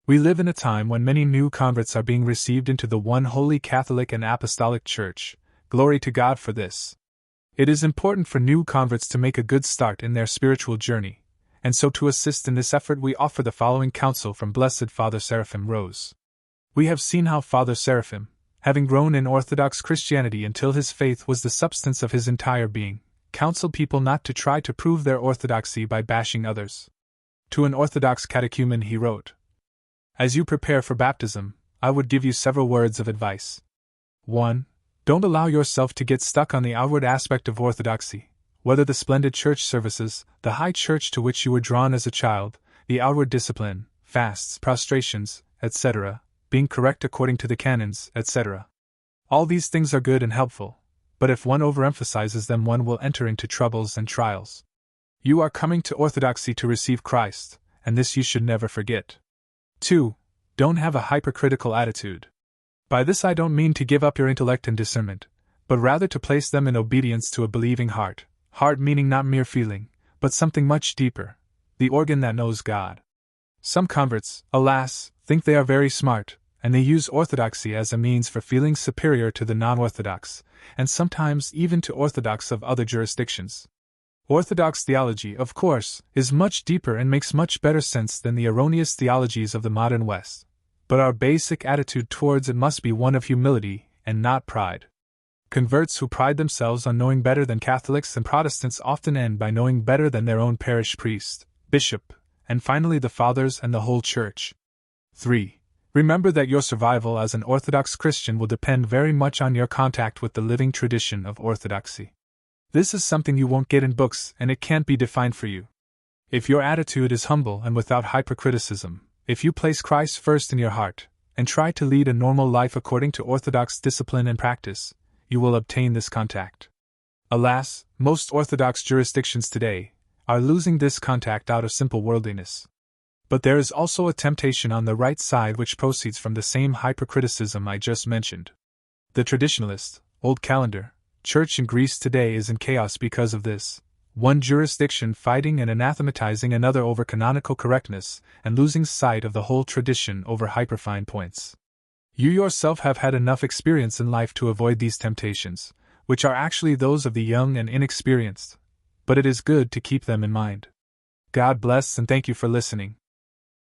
We live in a time when many new converts are being received into the one holy Catholic and Apostolic Church. Glory to God for this. It is important for new converts to make a good start in their spiritual journey, and so to assist in this effort we offer the following counsel from Blessed Father Seraphim Rose. We have seen how Father Seraphim, having grown in Orthodox Christianity until his faith was the substance of his entire being, counseled people not to try to prove their orthodoxy by bashing others. To an Orthodox catechumen he wrote, "As you prepare for baptism, I would give you several words of advice. 1. Don't allow yourself to get stuck on the outward aspect of orthodoxy, whether the splendid church services, the high church to which you were drawn as a child, the outward discipline, fasts, prostrations, etc., being correct according to the canons, etc. All these things are good and helpful, but if one overemphasizes them one will enter into troubles and trials. You are coming to orthodoxy to receive Christ, and this you should never forget. 2. Don't have a hypercritical attitude. By this I don't mean to give up your intellect and discernment, but rather to place them in obedience to a believing heart, heart meaning not mere feeling, but something much deeper, the organ that knows God. Some converts, alas, think they are very smart, and they use orthodoxy as a means for feeling superior to the non-orthodox, and sometimes even to orthodox of other jurisdictions. Orthodox theology, of course, is much deeper and makes much better sense than the erroneous theologies of the modern West, but our basic attitude towards it must be one of humility and not pride. Converts who pride themselves on knowing better than Catholics and Protestants often end by knowing better than their own parish priest, bishop, and finally the fathers and the whole church. 3. Remember that your survival as an Orthodox Christian will depend very much on your contact with the living tradition of orthodoxy. This is something you won't get in books and it can't be defined for you. If your attitude is humble and without hypercriticism, if you place Christ first in your heart, and try to lead a normal life according to Orthodox discipline and practice, you will obtain this contact. Alas, most Orthodox jurisdictions today are losing this contact out of simple worldliness. But there is also a temptation on the right side which proceeds from the same hypercriticism I just mentioned. The traditionalist, old calendar, church in Greece today is in chaos because of this, one jurisdiction fighting and anathematizing another over canonical correctness and losing sight of the whole tradition over hyperfine points. You yourself have had enough experience in life to avoid these temptations, which are actually those of the young and inexperienced, but it is good to keep them in mind. God bless and thank you for listening.